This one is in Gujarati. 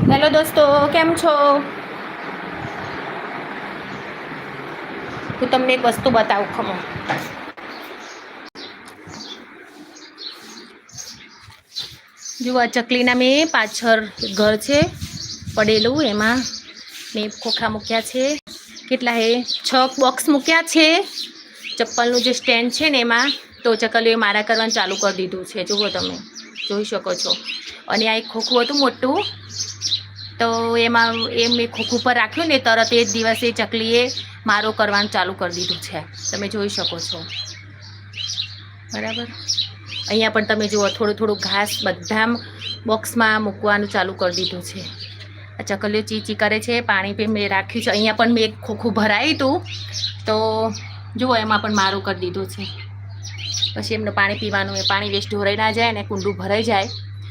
હેલો દોસ્તો, કેમ છો? હું તમને એક વસ્તુ બતાવું ખમો. જુઓ, ચકલીના મેં પાછળ ઘર છે પડેલું, એમાં મેં ખોખા મૂક્યા છે. કેટલા હે? 6 બોક્સ મૂક્યા છે. ચપ્પલનું જે સ્ટેન્ડ છે ને એમાં તો ચકલીઓએ મારા કરવાનું ચાલુ કરી દીધું છે. જુઓ, તમે જોઈ શકો છો. અને આ એક ખોખું હતું મોટું, તો એમાં મેં ખોખું પર રાખ્યું ને તરત એ જ દિવસે ચકલીએ મારો કરવાનું ચાલુ કરી દીધું છે. તમે જોઈ શકો છો. બરાબર. અહીંયા પણ તમે જુઓ, થોડું થોડું ઘાસ બધા બોક્સમાં મૂકવાનું ચાલુ કરી દીધું છે. આ ચકલીઓ ચી કરે છે. પાણી બી મેં રાખ્યું છે. અહીંયા પણ મેં એક ખોખું ભરાયું હતું, તો જુઓ એમાં પણ મારું કરી દીધું છે. પછી એમને પાણી પીવાનું, એ પાણી વેસ્ટ ઢોરાઈ ના જાય ને કુંડું ભરાઈ જાય,